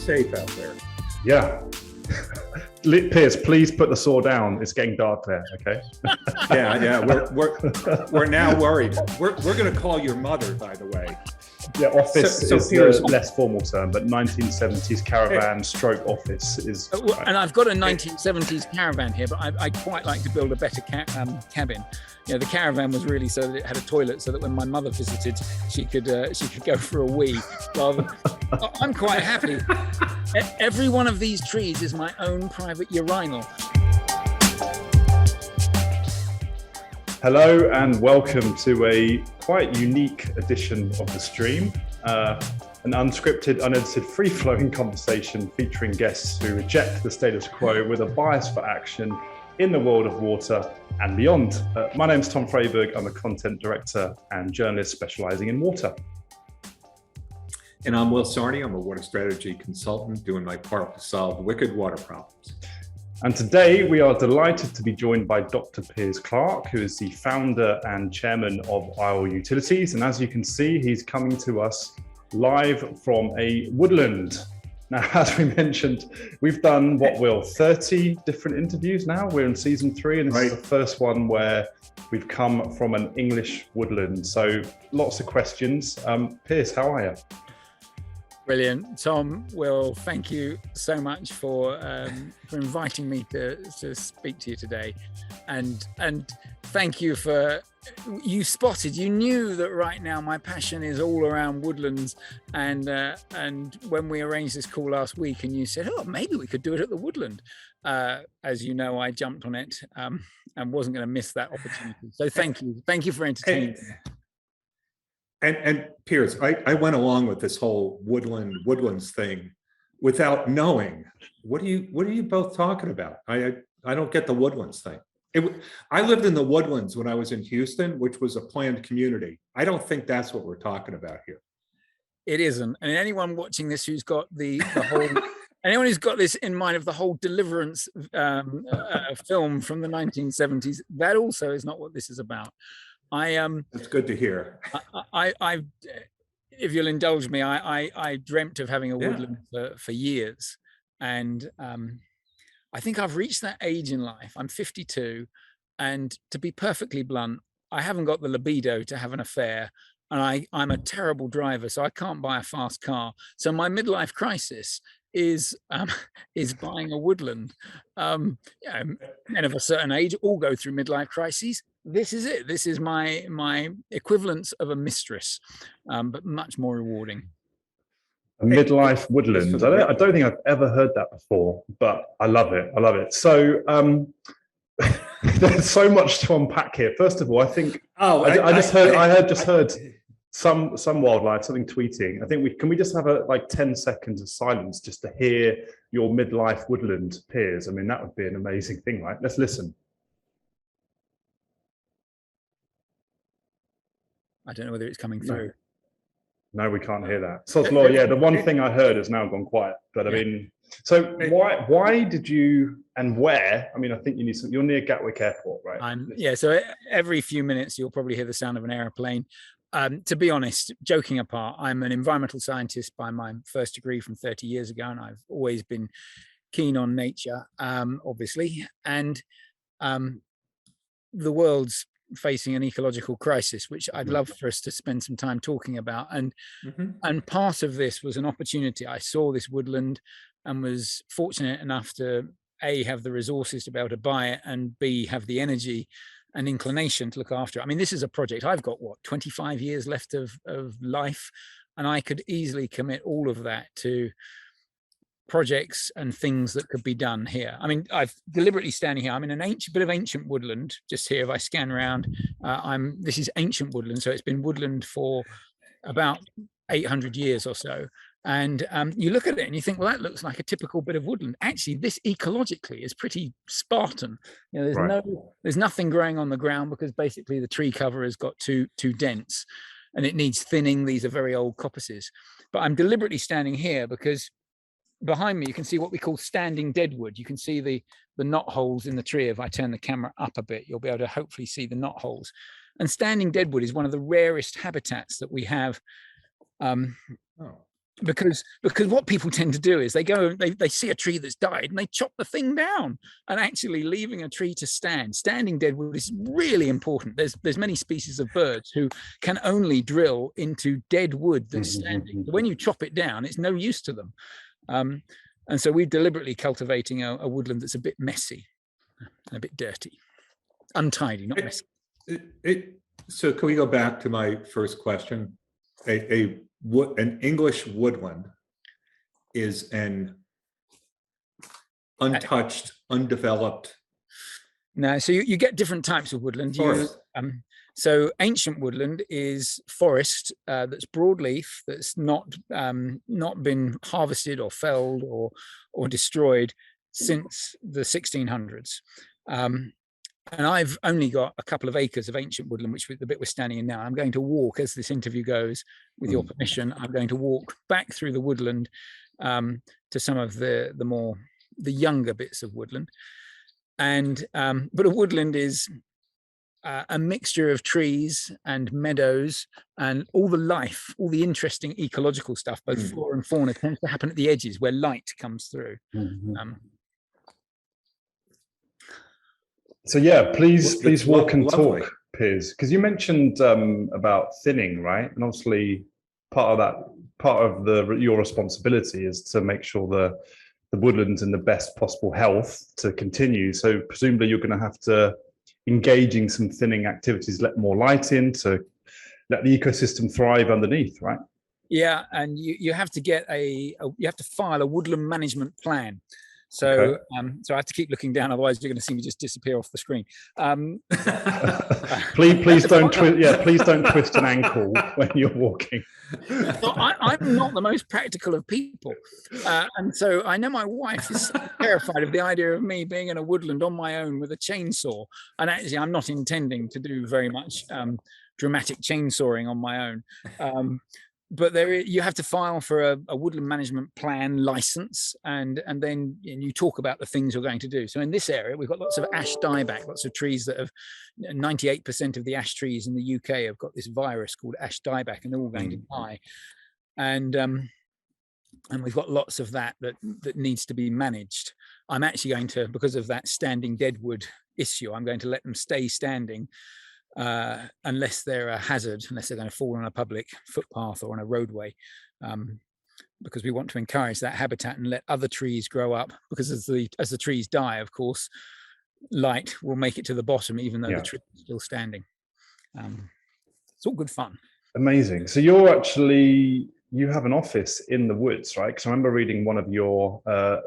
safe out there. Yeah. Piers, please put the saw down. It's getting dark there, okay? Yeah. We're now worried. We're going to call your mother, by the way. Yeah, office So is Piers, the less formal term, but 1970s caravan stroke office is... And I've got a 1970s caravan here, but I quite like to build a better cabin. You know, the caravan was really so that it had a toilet, so that when my mother visited, she could go for a wee. I'm quite happy. Every one of these trees is my own private urinal. Hello and welcome to a quite unique edition of the stream, an unscripted, unedited, free-flowing conversation featuring guests who reject the status quo with a bias for action in the world of water and beyond. My name's Tom Freyberg. I'm a content director and journalist specializing in water. And I'm Will Sarney. I'm a water strategy consultant doing my part to solve wicked water problems. And today we are delighted to be joined by Dr. Piers Clark, who is the founder and chairman of Isle Utilities. And as you can see, he's coming to us live from a woodland. Now, as we mentioned, we've done, 30 different interviews now? We're in season 3, and this is the first one where we've come from an English woodland. So lots of questions. Piers, how are you? Brilliant. Tom, Will, thank you so much for inviting me to speak to you today. And thank you for, you knew that right now my passion is all around woodlands. And when we arranged this call last week and you said, oh, maybe we could do it at the woodland. As you know, I jumped on it and wasn't going to miss that opportunity. So thank you. Thank you for entertaining me. And Piers, I went along with this whole woodlands thing without knowing what are you both talking about? I don't get the woodlands thing. I lived in the woodlands when I was in Houston, which was a planned community. I don't think that's what we're talking about here. It isn't. And anyone watching this who's got the whole anyone who's got this in mind of the whole Deliverance film from the 1970s, that also is not what this is about. That's good to hear. I if you'll indulge me, I dreamt of having a woodland for years, and I think I've reached that age in life. I'm 52, and to be perfectly blunt, I haven't got the libido to have an affair, and I'm a terrible driver, so I can't buy a fast car. So my midlife crisis is buying a woodland. Men of a certain age all go through midlife crises. This is it. This is my equivalence of a mistress, but much more rewarding. A midlife woodland. I don't think I've ever heard that before, but I love it. I love it. So there's so much to unpack here. First of all, I think I just heard some wildlife, something tweeting. I think can we just have 10 seconds of silence just to hear your midlife woodland, Piers? I mean, that would be an amazing thing, right? Let's listen. I don't know whether it's coming through. No, we can't hear that. Sod's law, yeah, the one thing I heard has now gone quiet. But I mean, so why did you, and where? I mean, I think you're near Gatwick Airport, right? So every few minutes you'll probably hear the sound of an airplane. To be honest, joking apart, I'm an environmental scientist by my first degree from 30 years ago, and I've always been keen on nature, obviously. And the world's facing an ecological crisis, which I'd love for us to spend some time talking about. And part of this was an opportunity. I saw this woodland and was fortunate enough to A, have the resources to be able to buy it, and B, have the energy and inclination to look after it. I mean, this is a project. I've got 25 years left of life, and I could easily commit all of that to projects and things that could be done here. I mean, I've deliberately standing here. I'm in a bit of ancient woodland just here. If I scan around, this is ancient woodland, so it's been woodland for about 800 years or so. And you look at it and you think, well, that looks like a typical bit of woodland. Actually, this ecologically is pretty Spartan. You know, there's nothing growing on the ground because basically the tree cover has got too dense, and it needs thinning. These are very old coppices. But I'm deliberately standing here because behind me, you can see what we call standing deadwood. You can see the knot holes in the tree. If I turn the camera up a bit, you'll be able to hopefully see the knot holes. And standing deadwood is one of the rarest habitats that we have because what people tend to do is they go, they see a tree that's died and they chop the thing down, and actually leaving a tree to standing dead wood is really important. There's many species of birds who can only drill into dead wood that's standing. So when you chop it down, it's no use to them. And so we're deliberately cultivating a woodland that's a bit messy, a bit dirty, untidy, not messy. So can we go back to my first question? An English woodland is an untouched, undeveloped. No, so you get different types of woodland. So ancient woodland is forest that's broadleaf, that's not been harvested or felled or destroyed since the 1600s. And I've only got a couple of acres of ancient woodland, which the bit we're standing in now. I'm going to walk, as this interview goes, with your permission, I'm going to walk back through the woodland to some of the younger bits of woodland. And but a woodland is a mixture of trees and meadows, and all the life, all the interesting ecological stuff, both flora and fauna, tends to happen at the edges where light comes through. So yeah, please walk and talk, Piers, because you mentioned about thinning, right? And obviously part of your responsibility is to make sure the woodland's in the best possible health to continue. So presumably you're going to have to engage in some thinning activities, let more light in to let the ecosystem thrive underneath, right? Yeah, and you have to get you have to file a woodland management plan. So, okay. So I have to keep looking down, otherwise you're going to see me just disappear off the screen. Please don't twist. Yeah, please don't twist an ankle when you're walking. So I'm not the most practical of people, and so I know my wife is terrified of the idea of me being in a woodland on my own with a chainsaw. And actually, I'm not intending to do very much dramatic chainsawing on my own. But you have to file for a woodland management plan license, and then you talk about the things you're going to do. So in this area, we've got lots of ash dieback, lots of trees that have 98% of the ash trees in the UK have got this virus called ash dieback, and they're all going to die. And we've got lots of that needs to be managed. I'm actually going to, because of that standing deadwood issue, I'm going to let them stay standing. Unless they're a hazard, unless they're going to fall on a public footpath or on a roadway, because we want to encourage that habitat and let other trees grow up, because as the trees die, of course, light will make it to the bottom, even though the tree is still standing. It's all good fun. Amazing. So you have an office in the woods, right? Because I remember reading one of your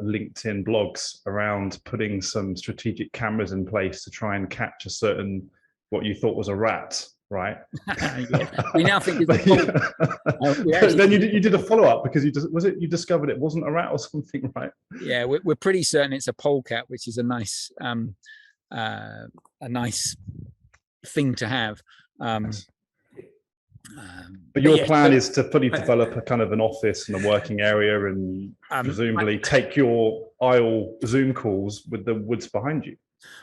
LinkedIn blogs around putting some strategic cameras in place to try and catch what you thought was a rat, right? We now think it's then you did a follow-up because you discovered it wasn't a rat or something, right? Yeah, we're pretty certain it's a polecat, which is a nice thing to have. But your plan is to fully develop a kind of an office and a working area, and presumably take your IL Zoom calls with the woods behind you.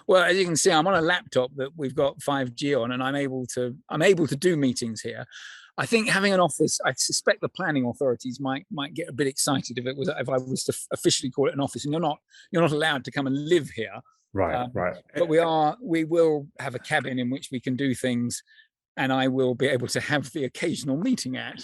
Well, as you can see, I'm on a laptop that we've got 5G on, and I'm able to do meetings here. I think having an office, I suspect the planning authorities might get a bit excited if I was to officially call it an office, and you're not allowed to come and live here. Right. But we will have a cabin in which we can do things, and I will be able to have the occasional meeting at.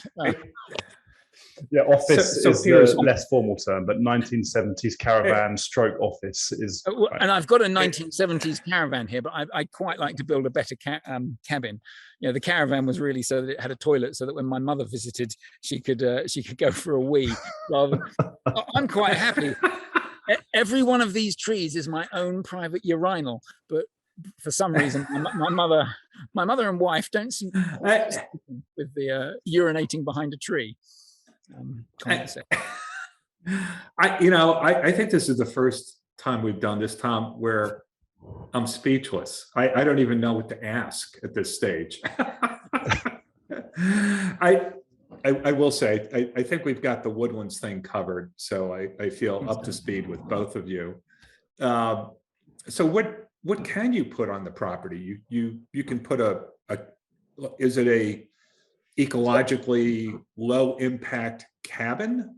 Yeah, office is the less formal term, but 1970s caravan stroke office is. Right. And I've got a 1970s caravan here, but I quite like to build a better cabin. You know, the caravan was really so that it had a toilet, so that when my mother visited, she could go for a wee. I'm quite happy. Every one of these trees is my own private urinal, but for some reason, my mother and wife don't seem with the urinating behind a tree. I think this is the first time we've done this, Tom, where I'm speechless. I don't even know what to ask at this stage. I will say, I think we've got the woodlands thing covered, so I feel up to speed with both of you. So what can you put on the property? You can put is it ecologically low impact cabin?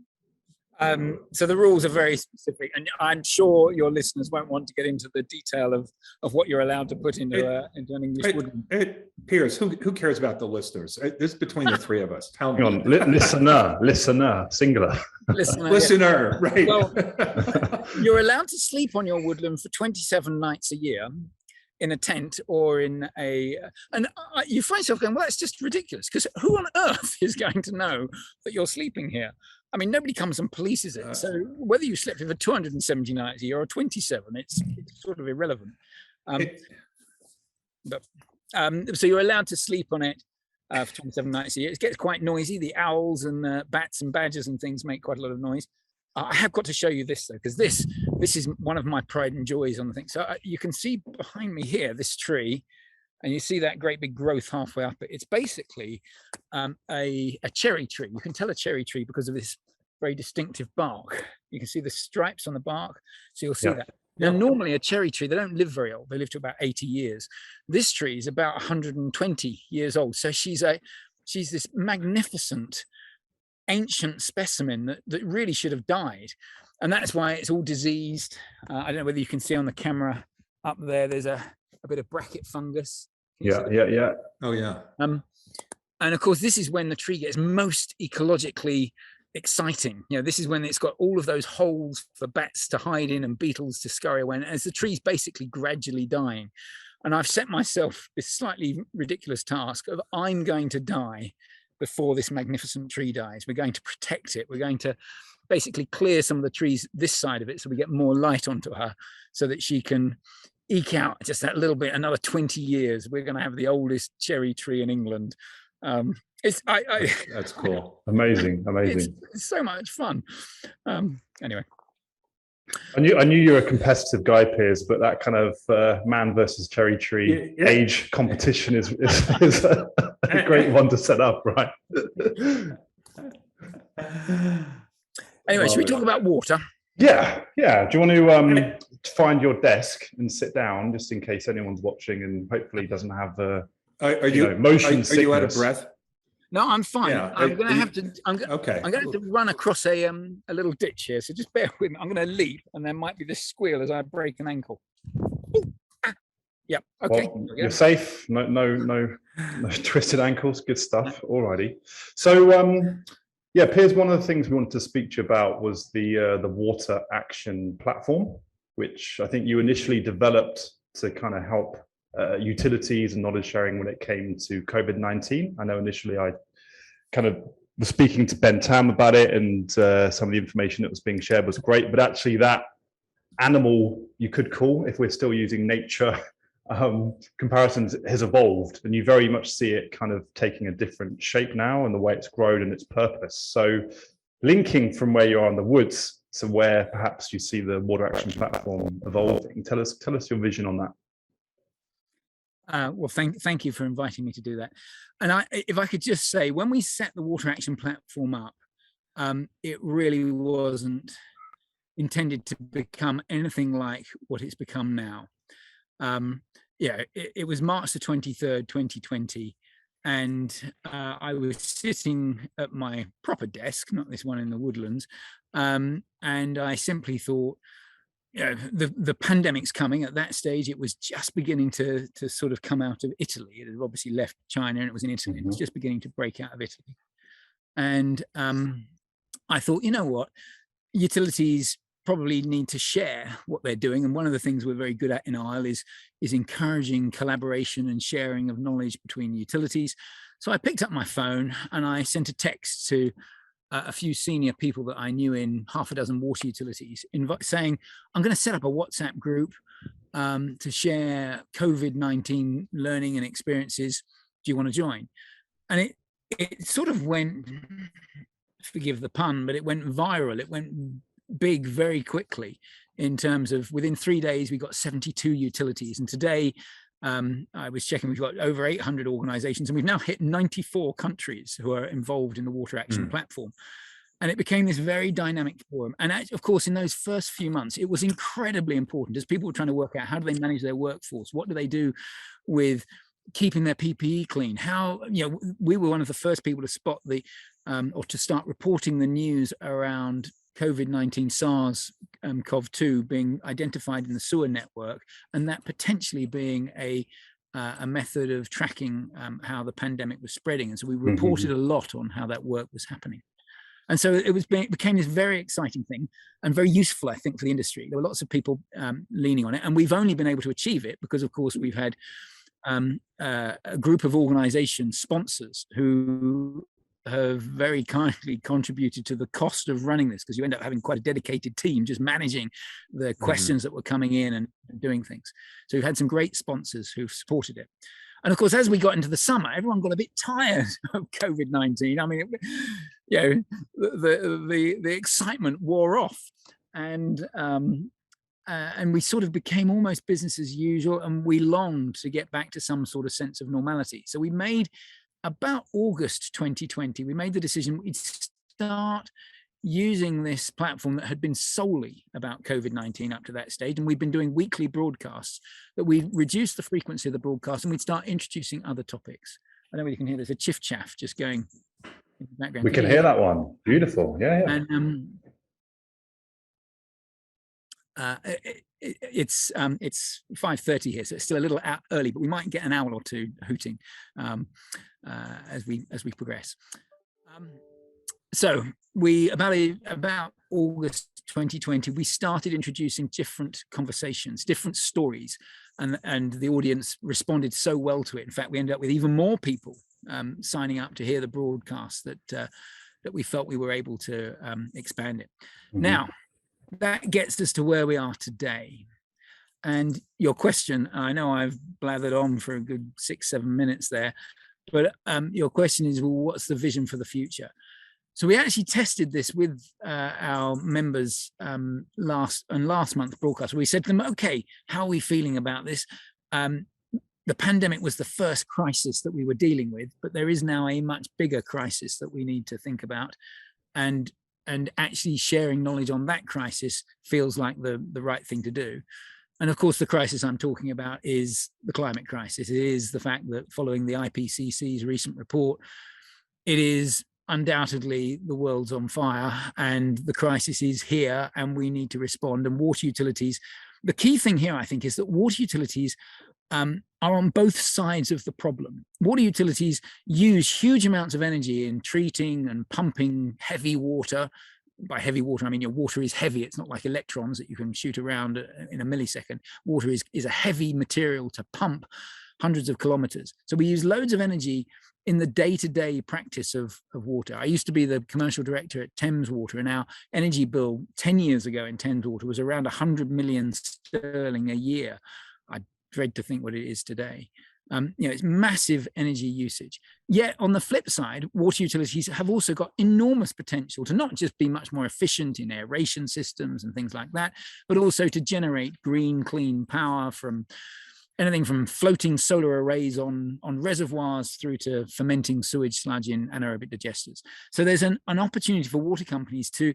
So the rules are very specific, and I'm sure your listeners won't want to get into the detail of what you're allowed to put into an English woodland. Piers, who cares about the listeners? This is between the three of us. Tell me. Hang on, listener, singular. Listener, right. Well, you're allowed to sleep on your woodland for 27 nights a year in a tent or in and you find yourself going, well, that's just ridiculous, because who on earth is going to know that you're sleeping here? I mean, nobody comes and polices it. So whether you slept here for 270 nights a year or 27, it's sort of irrelevant. So you're allowed to sleep on it for 27 nights a year. It gets quite noisy. The owls and the bats and badgers and things make quite a lot of noise. I have got to show you this, though, because this is one of my pride and joys on the thing. So you can see behind me here, this tree, and you see that great big growth halfway up it. It's basically a cherry tree. You can tell a cherry tree because of this very distinctive bark. You can see the stripes on the bark, so you'll see that. Now, normally a cherry tree, they don't live very old. They live to about 80 years. This tree is about 120 years old. So she's this magnificent ancient specimen that really should have died. And that's why it's all diseased. I don't know whether you can see on the camera up there, there's a bit of bracket fungus. Yeah. Oh, yeah. And of course, this is when the tree gets most ecologically exciting. You know, this is when it's got all of those holes for bats to hide in and beetles to scurry away, and as the tree's basically gradually dying. And I've set myself this slightly ridiculous task of I'm going to die before this magnificent tree dies. We're going to protect it. We're going to basically clear some of the trees this side of it so we get more light onto her, so that she can eke out just that little bit, another 20 years. We're going to have the oldest cherry tree in England. That's cool. Amazing. It's so much fun. Anyway. I knew you were a competitive guy, Piers, but that kind of man versus cherry tree age competition is a great one to set up, right? Anyway, should we talk about water? Yeah. Do you want to find your desk and sit down, just in case anyone's watching and hopefully doesn't have motion sickness? Are you out of breath? No, I'm fine. Yeah, I'm going to have to. I'm going Okay. to have to run across a little ditch here, so just bear with me. I'm going to leap, and there might be this squeal as I break an ankle. Yep. Okay. Well, you're safe. No twisted ankles. Good stuff. Alrighty. So, Piers, one of the things we wanted to speak to you about was the water action platform, which I think you initially developed to kind of help utilities and knowledge sharing when it came to COVID-19. I know initially I kind of was speaking to Ben Tam about it, and some of the information that was being shared was great, but actually that animal, you could call, if we're still using nature comparisons, has evolved, and you very much see it kind of taking a different shape now and the way it's grown and its purpose. So linking from where you are in the woods to where perhaps you see the water action platform evolving, tell us your vision on that. Well, thank you for inviting me to do that. And if I could just say, when we set the water action platform up, it really wasn't intended to become anything like what it's become now. It was March the 23rd, 2020, and I was sitting at my proper desk, not this one in the woodlands, and I simply thought, the pandemic's coming. At that stage, it was just beginning to sort of come out of Italy. It had obviously left China and it was in Italy. It was just beginning to break out of Italy. And I thought, you know what, utilities probably need to share what they're doing. And one of the things we're very good at in Isle is encouraging collaboration and sharing of knowledge between utilities. So I picked up my phone and I sent a text to a few senior people that I knew in half a dozen water utilities, saying, I'm going to set up a WhatsApp group to share COVID-19 learning and experiences. Do you want to join? And it sort of went, forgive the pun, but it went viral. It went big very quickly, in terms of within 3 days, we got 72 utilities. And today, I was checking, we've got over 800 organizations, and we've now hit 94 countries who are involved in the water action platform. And it became this very dynamic forum. And of course, in those first few months, it was incredibly important as people were trying to work out, how do they manage their workforce? What do they do with keeping their PPE clean. How, we were one of the first people to spot or to start reporting the news around COVID-19 SARS-CoV-2 being identified in the sewer network, and that potentially being a method of tracking how the pandemic was spreading. And so we reported a lot on how that work was happening. And so it became this very exciting thing and very useful, I think, for the industry. There were lots of people leaning on it, and we've only been able to achieve it because, of course, we've had a group of organization sponsors who have very kindly contributed to the cost of running this, because you end up having quite a dedicated team just managing the questions that were coming in and doing things. So we've had some great sponsors who've supported it. And of course, as we got into the summer, everyone got a bit tired of COVID-19. I mean, the excitement wore off, and we sort of became almost business as usual, and we longed to get back to some sort of sense of normality. So we made, about August 2020, we made the decision we'd start using this platform that had been solely about COVID-19 up to that stage, and we'd been doing weekly broadcasts, that we'd reduce the frequency of the broadcast and we'd start introducing other topics. I don't know if you can hear, there's a chiff chaff just going in the background. We can hear that one. Beautiful. Yeah. And it's 5:30 here, so it's still a little early, but we might get an owl or two hooting as we progress. So we about August 2020, we started introducing different conversations, different stories, and the audience responded so well to it. In fact, we ended up with even more people signing up to hear the broadcast that we felt we were able to expand it. Now, that gets us to where we are today. And your question, I know I've blathered on for a good 6-7 minutes there, but your question is, well, what's the vision for the future? So we actually tested this with our members last month's broadcast. We said to them, okay, how are we feeling about this? The pandemic was the first crisis that we were dealing with, but there is now a much bigger crisis that we need to think about. And actually sharing knowledge on that crisis feels like the right thing to do. And of course, the crisis I'm talking about is the climate crisis. It is the fact that following the IPCC's recent report, it is undoubtedly the world's on fire and the crisis is here and we need to respond. And water utilities, the key thing here, I think, is that water utilities are on both sides of the problem. Water utilities use huge amounts of energy in treating and pumping heavy water. By heavy water, I mean your water is heavy. It's not like electrons that you can shoot around in a millisecond. Water is a heavy material to pump hundreds of kilometers. So we use loads of energy in the day-to-day practice of water. I used to be the commercial director at Thames Water, and our energy bill 10 years ago in Thames Water was around 100 million sterling a year. I dread to think what it is today. It's massive energy usage. Yet on the flip side, water utilities have also got enormous potential to not just be much more efficient in aeration systems and things like that, but also to generate green, clean power from anything from floating solar arrays on reservoirs through to fermenting sewage sludge in anaerobic digesters. So there's an opportunity for water companies to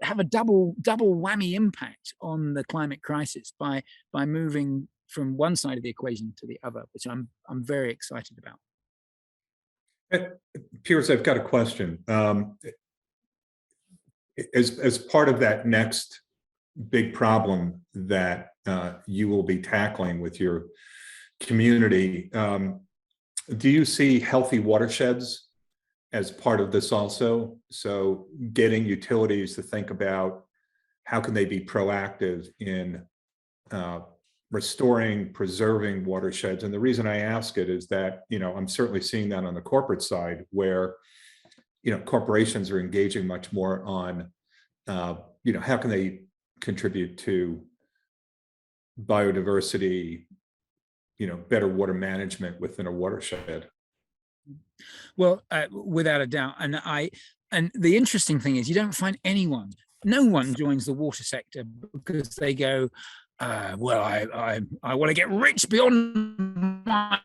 have a double whammy impact on the climate crisis by moving from one side of the equation to the other, which I'm very excited about. Piers, I've got a question. As part of that next big problem that you will be tackling with your community, do you see healthy watersheds as part of this also? So getting utilities to think about how can they be proactive in restoring, preserving watersheds. And the reason I ask it is that, I'm certainly seeing that on the corporate side where, corporations are engaging much more on, how can they contribute to biodiversity, better water management within a watershed. Well, without a doubt. And the interesting thing is you don't find no one joins the water sector because they go, well, I want to get rich beyond my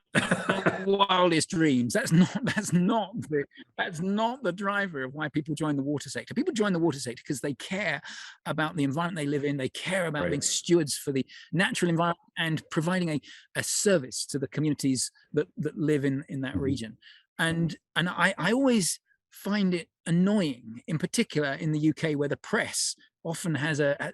wildest dreams. That's not the driver of why people join the water sector. People join the water sector because they care about the environment they live in. They care about being stewards for the natural environment and providing a service to the communities that live in that region. And I always find it annoying, in particular in the UK, where the press often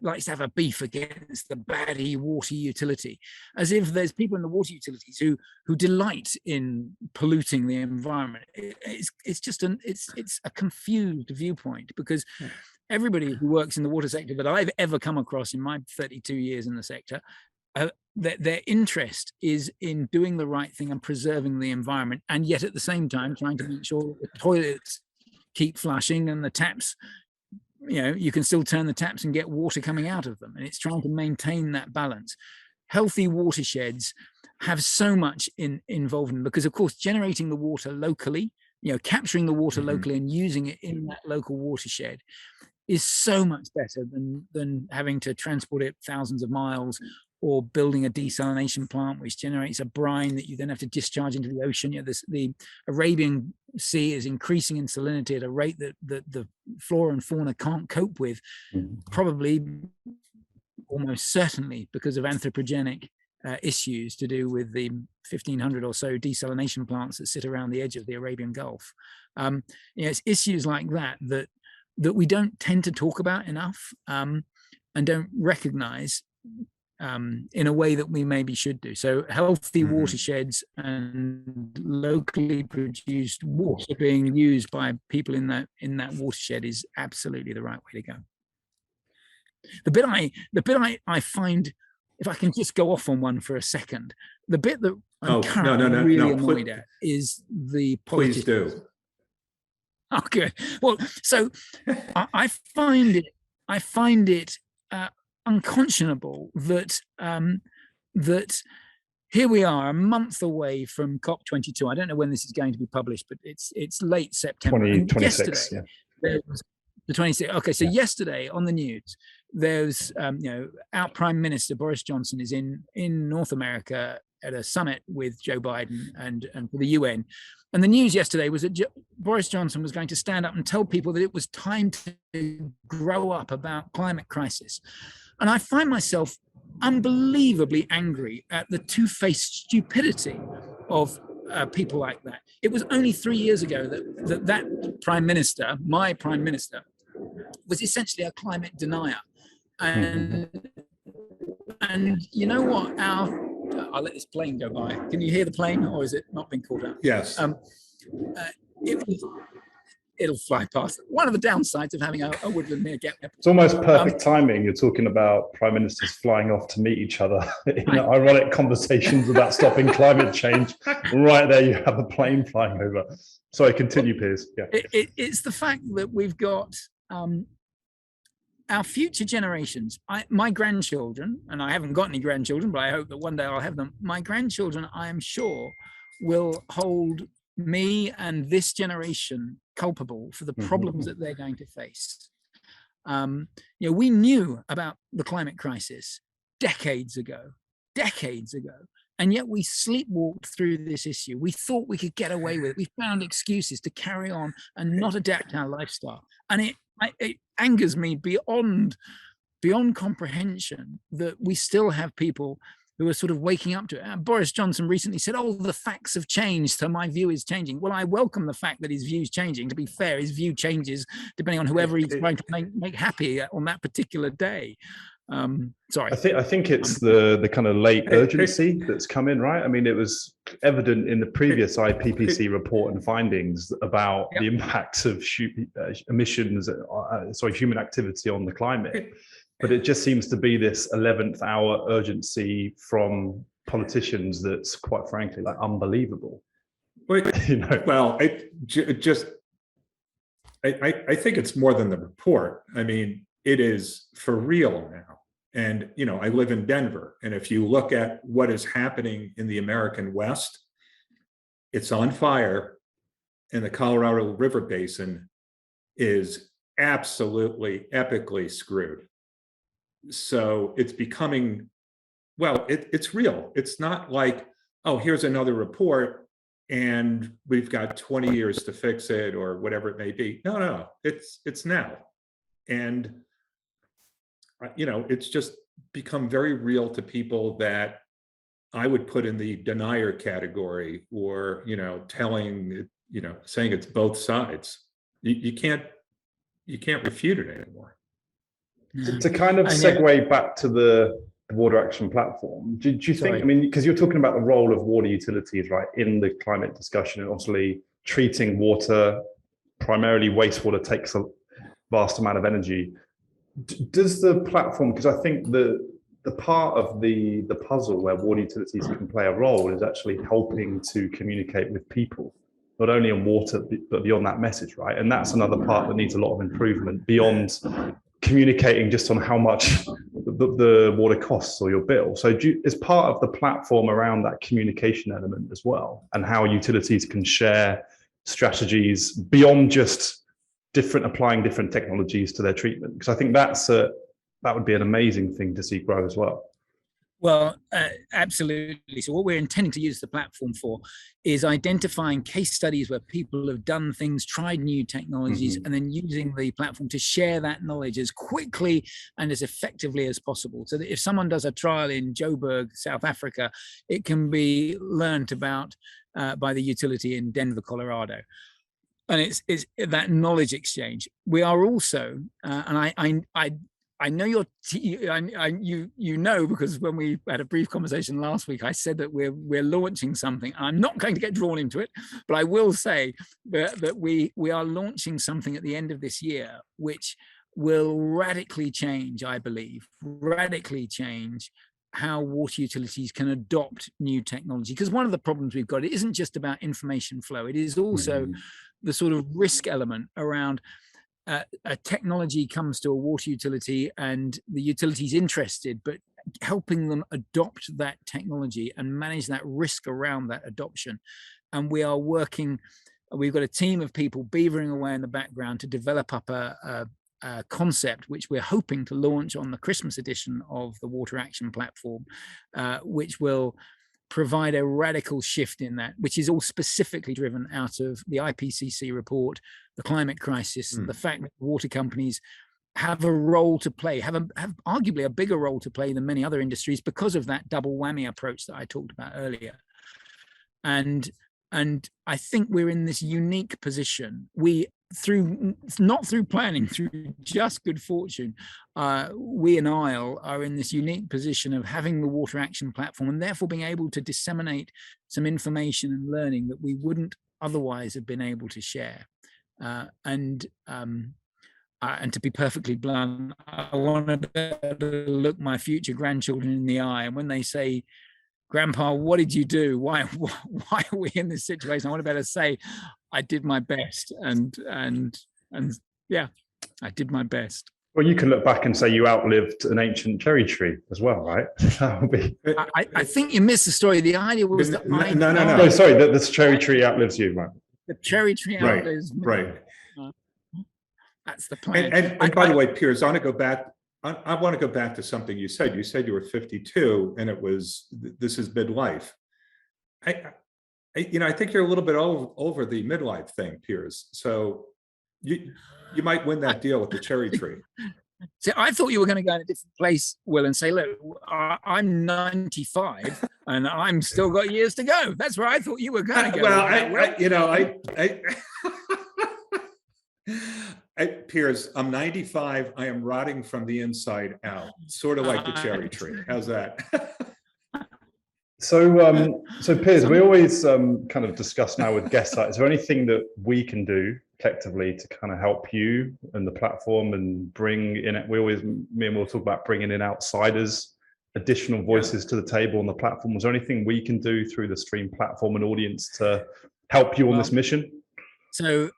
likes to have a beef against the baddie water utility, as if there's people in the water utilities who delight in polluting the environment. It's just it's a confused viewpoint, because everybody who works in the water sector that I've ever come across in my 32 years in the sector, their interest is in doing the right thing and preserving the environment, and yet at the same time trying to make sure that the toilets keep flushing and the taps, you can still turn the taps and get water coming out of them. And it's trying to maintain that balance. Healthy watersheds have so much involved in them, because of course generating the water locally, capturing the water locally and using it in that local watershed is so much better than having to transport it thousands of miles, or building a desalination plant which generates a brine that you then have to discharge into the ocean. The Arabian Sea is increasing in salinity at a rate that the flora and fauna can't cope with, probably almost certainly because of anthropogenic issues to do with the 1,500 or so desalination plants that sit around the edge of the Arabian Gulf. It's issues like that we don't tend to talk about enough, and don't recognize in a way that we maybe should do. So healthy watersheds and locally produced water being used by people in that watershed is absolutely the right way to go. The bit I find, if I can just go off on one for a second, the bit that I'm currently really annoyed at is the politicians. Please do. Oh, good. Well, so I find it unconscionable that that here we are a month away from COP22. I don't know when this is going to be published, but it's late September. 2026. There was the 26th. Okay, so yesterday on the news, there's our Prime Minister Boris Johnson is in North America at a summit with Joe Biden and for the UN. And the news yesterday was that Boris Johnson was going to stand up and tell people that it was time to grow up about climate crisis. And I find myself unbelievably angry at the two-faced stupidity of people like that. It was only 3 years ago that Prime Minister, my Prime Minister, was essentially a climate denier. And you know what? I'll let this plane go by. Can you hear the plane, or is it not being called out? Yes. It'll fly past. One of the downsides of having a woodland near Gatwick. It's almost perfect timing. You're talking about prime ministers flying off to meet each other in ironic conversations about stopping climate change. Right there, you have a plane flying over. Sorry, continue, Piers. Yeah. It's the fact that we've got our future generations. My grandchildren, and I haven't got any grandchildren, but I hope that one day I'll have them. My grandchildren, I am sure, will hold me and this generation culpable for the problems that they're going to face. We knew about the climate crisis decades ago, and yet we sleepwalked through this issue. We thought we could get away with it. We found excuses to carry on and not adapt our lifestyle. And it angers me beyond comprehension that we still have people who are sort of waking up to it. Boris Johnson recently said, the facts have changed, so my view is changing. Well, I welcome the fact that his view's changing. To be fair, his view changes depending on whoever he's trying to make happy on that particular day. Sorry. I think it's the kind of late urgency that's come in, right? I mean, it was evident in the previous IPCC report and findings about the impacts of human activity on the climate. But it just seems to be this 11th hour urgency from politicians that's quite frankly like unbelievable. Well, I think it's more than the report. I mean, it is for real now. And, I live in Denver. And if you look at what is happening in the American West, it's on fire. And the Colorado River Basin is absolutely epically screwed. So it's becoming well, it's real. It's not like, oh, here's another report and we've got 20 years to fix it or whatever it may be. No, it's now. And, it's just become very real to people that I would put in the denier category, or, saying it's both sides. You can't refute it anymore. To kind of segue back to the water action platform, do you think, I mean, because you're talking about the role of water utilities, right, in the climate discussion, and obviously treating water, primarily wastewater, takes a vast amount of energy. Does the platform, because I think the part of the puzzle where water utilities can play a role is actually helping to communicate with people, not only on water, but beyond that message, right? And that's another part that needs a lot of improvement beyond communicating just on how much the water costs or your bill. So is part of the platform around that communication element as well, and how utilities can share strategies beyond just applying different technologies to their treatment? Because I think that would be an amazing thing to see grow as well. Well, absolutely. So what we're intending to use the platform for is identifying case studies where people have done things, tried new technologies, and then using the platform to share that knowledge as quickly and as effectively as possible. So that if someone does a trial in Joburg, South Africa, it can be learnt about by the utility in Denver, Colorado. And it's that knowledge exchange. We are also, and I know you know, because when we had a brief conversation last week, I said that we're launching something. I'm not going to get drawn into it, but I will say that we are launching something at the end of this year, which will radically change, I believe, how water utilities can adopt new technology. Because one of the problems we've got, it isn't just about information flow. It is also the sort of risk element around a technology comes to a water utility and the utility's interested, but helping them adopt that technology and manage that risk around that adoption. And we are working, we've got a team of people beavering away in the background to develop up a concept which we're hoping to launch on the Christmas edition of the Water Action platform, which will provide a radical shift in that, which is all specifically driven out of the IPCC report, the climate crisis, the fact that water companies have a role to play, have arguably a bigger role to play than many other industries because of that double whammy approach that I talked about earlier. And I think we're in this unique position. Not through planning, through just good fortune, we in ISLE are in this unique position of having the Water Action platform and therefore being able to disseminate some information and learning that we wouldn't otherwise have been able to share. And to be perfectly blunt, I want to be able to look my future grandchildren in the eye, and when they say, "Grandpa, what did you do? Why are we in this situation?" I want to be able to say, "I did my best," and yeah, I did my best. Well, you can look back and say you outlived an ancient cherry tree as well, right? That would be. I think you missed the story. The idea was that no. Sorry, that this cherry tree outlives you, right? The cherry tree outlives me. Right. That's the plan. And by the way, Piers, I want to go back. I want to go back to something you said. You said you were 52, and this is midlife. I think you're a little bit over the midlife thing, Piers. So you might win that deal with the cherry tree. See, I thought you were going to go in a different place, Will, and say, "Look, I'm 95 and I'm still got years to go." That's where I thought you were going to go. Piers, I'm 95. I am rotting from the inside out, sort of like the cherry tree. How's that? So Piers, we always kind of discuss now with guests, is there anything that we can do collectively to kind of help you and the platform and bring in it? Me and Will talk about bringing in outsiders, additional voices to the table on the platform. Was there anything we can do through the stream platform and audience to help you on this mission? So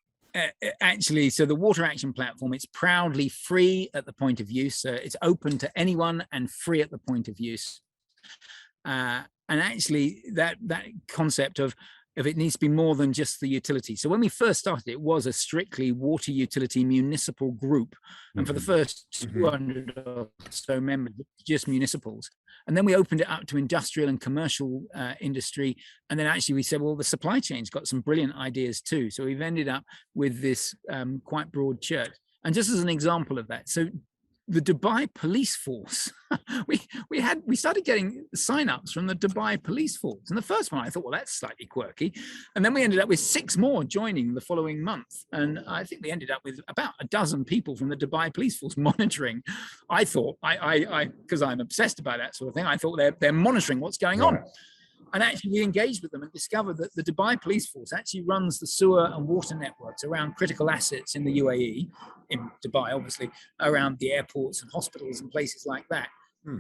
actually, the Water Action platform, it's proudly free at the point of use. So it's open to anyone and free at the point of use. And actually, that concept of if it needs to be more than just the utility. So when we first started, it was a strictly water utility municipal group. And for the first 200 or so members, just municipals. And then we opened it up to industrial and commercial industry. And then actually we said, well, the supply chain's got some brilliant ideas too. So we've ended up with this quite broad church. And just as an example of that, so the Dubai police force, we started getting sign-ups from the Dubai police force. And the first one, I thought, well, that's slightly quirky. And then we ended up with 6 more joining the following month. And I think we ended up with about a dozen people from the Dubai police force monitoring. I thought, because I'm obsessed about that sort of thing, I thought they're monitoring what's going on. And actually we engaged with them and discovered that the Dubai police force actually runs the sewer and water networks around critical assets in the UAE, in Dubai, obviously, around the airports and hospitals and places like that.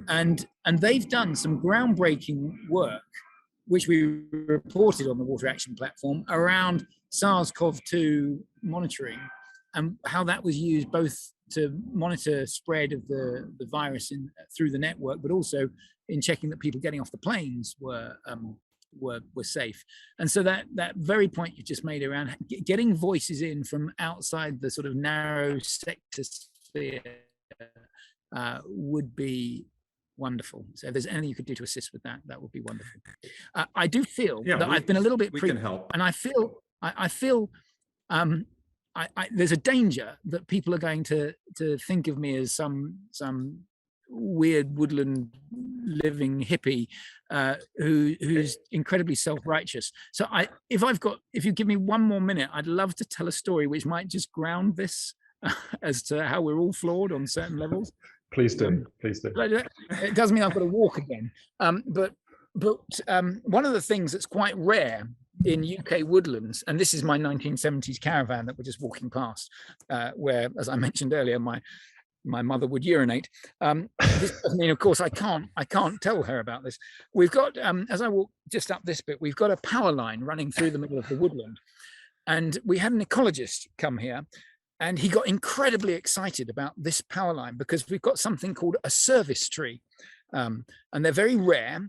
And they've done some groundbreaking work, which we reported on the Water Action Platform, around SARS-CoV-2 monitoring and how that was used both to monitor spread of the virus through the network, but also in checking that people getting off the planes were safe. And so that very point you just made around getting voices in from outside the sort of narrow sector sphere would be wonderful. So if there's anything you could do to assist with that, that would be wonderful. I do feel that I've been a little bit we can help, and I feel there's a danger that people are going to think of me as some weird woodland living hippie who's incredibly self-righteous. So if you give me one more minute, I'd love to tell a story which might just ground this as to how we're all flawed on certain levels. Please do. It doesn't mean I've got to walk again. But one of the things that's quite rare in UK woodlands, and this is my 1970s caravan that we're just walking past, where, as I mentioned earlier, my mother would urinate. This doesn't mean, of course, I can't tell her about this. We've got, as I walk just up this bit, we've got a power line running through the middle of the woodland. And we had an ecologist come here, and he got incredibly excited about this power line because we've got something called a service tree. And they're very rare,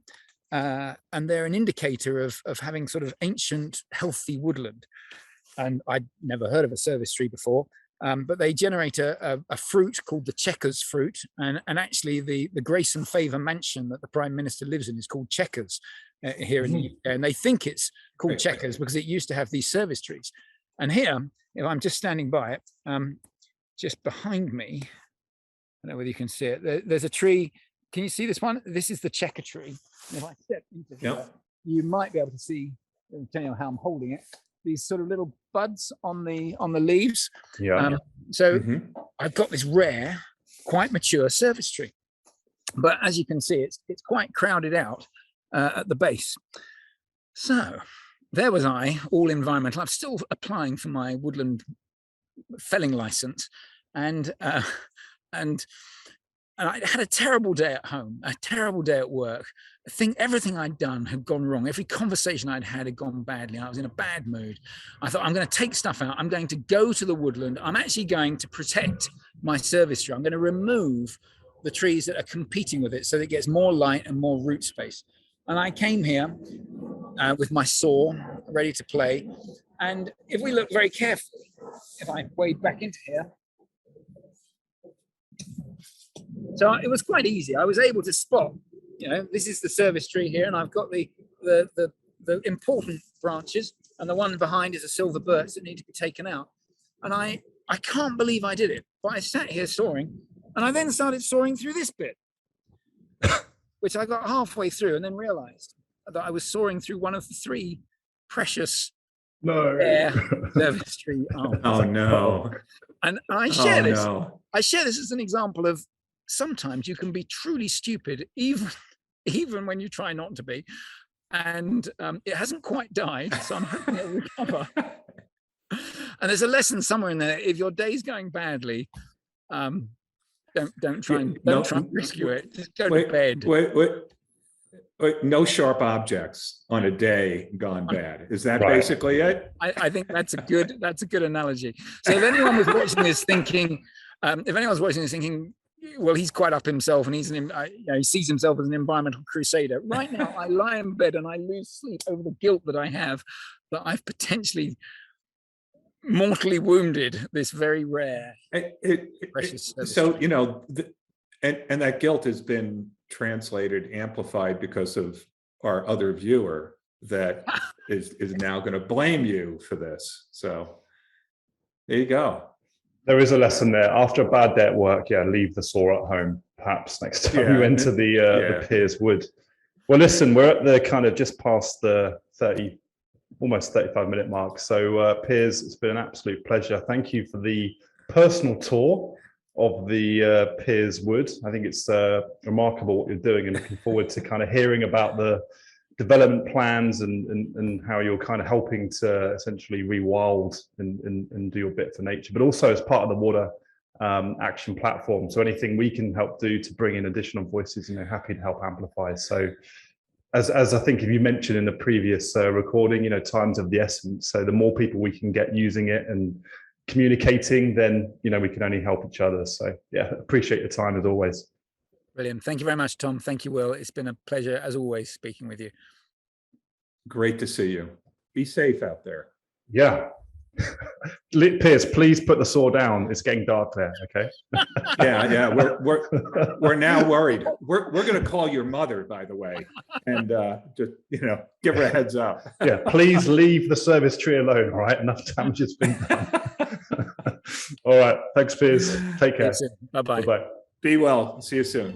and they're an indicator of having sort of ancient, healthy woodland. And I'd never heard of a service tree before. But they generate a fruit called the Chequers fruit, and actually the Grace and Favour mansion that the Prime Minister lives in is called Chequers here in the UK, and they think it's called Chequers because it used to have these service trees. And here, if I'm just standing by it, just behind me, I don't know whether you can see it, there's a tree. Can you see this one? This is the checker tree. And if I step into here, you might be able to see, I'll tell you how I'm holding it, these sort of little buds on the leaves. I've got this rare, quite mature service tree, but as you can see, it's quite crowded out at the base. So there was I, all environmental. I'm still applying for my woodland felling license, and I had a terrible day at home, a terrible day at work. I think everything I'd done had gone wrong. Every conversation I'd had gone badly. I was in a bad mood. I thought, I'm going to take stuff out. I'm going to go to the woodland. I'm actually going to protect my service tree. I'm going to remove the trees that are competing with it so that it gets more light and more root space. And I came here with my saw ready to play. And if we look very carefully, if I wade back into here, so it was quite easy. I was able to spot, this is the service tree here, and I've got the important branches, and the one behind is a silver birch that need to be taken out. And I can't believe I did it, but I sat here sawing, and I then started sawing through this bit, which I got halfway through and then realized that I was sawing through one of the 3 precious service tree arms. Oh no. And I share this. No. I share this as an example of sometimes you can be truly stupid, even when you try not to be. And it hasn't quite died, so I'm hoping it'll recover. And there's a lesson somewhere in there. If your day's going badly, don't try and rescue it. Just go to bed. Wait, no sharp objects on a day gone bad. Is that basically it? I think that's a good analogy. So if anyone was watching this thinking, well, he's quite up himself, and he sees himself as an environmental crusader. Right now, I lie in bed and I lose sleep over the guilt that I have, that I've potentially mortally wounded this very rare, precious service so tree. you know, and that guilt has been translated, amplified because of our other viewer that is now going to blame you for this. So there you go. There is a lesson there. After a bad day at work, leave the saw at home, perhaps next time you enter the Piers Wood. Well, listen, we're at the kind of just past the almost 35-minute mark. So Piers, it's been an absolute pleasure. Thank you for the personal tour of the Piers Wood. I think it's remarkable what you're doing, and looking forward to kind of hearing about the development plans and how you're kind of helping to essentially rewild and do your bit for nature, but also as part of the water action platform. So anything we can help do to bring in additional voices, happy to help amplify. So as I think you mentioned in the previous recording, time's of the essence. So the more people we can get using it and communicating, then we can only help each other. So appreciate your time as always. Brilliant. Thank you very much, Tom. Thank you, Will. It's been a pleasure as always speaking with you. Great to see you. Be safe out there. Yeah. Piers, please put the saw down. It's getting dark there. Okay. Yeah. We're now worried. We're going to call your mother, by the way, and just give her a heads up. Yeah. Please leave the service tree alone. All right. Enough damage has been done. All right. Thanks, Piers. Take care. Bye bye. Bye bye. Be well. See you soon.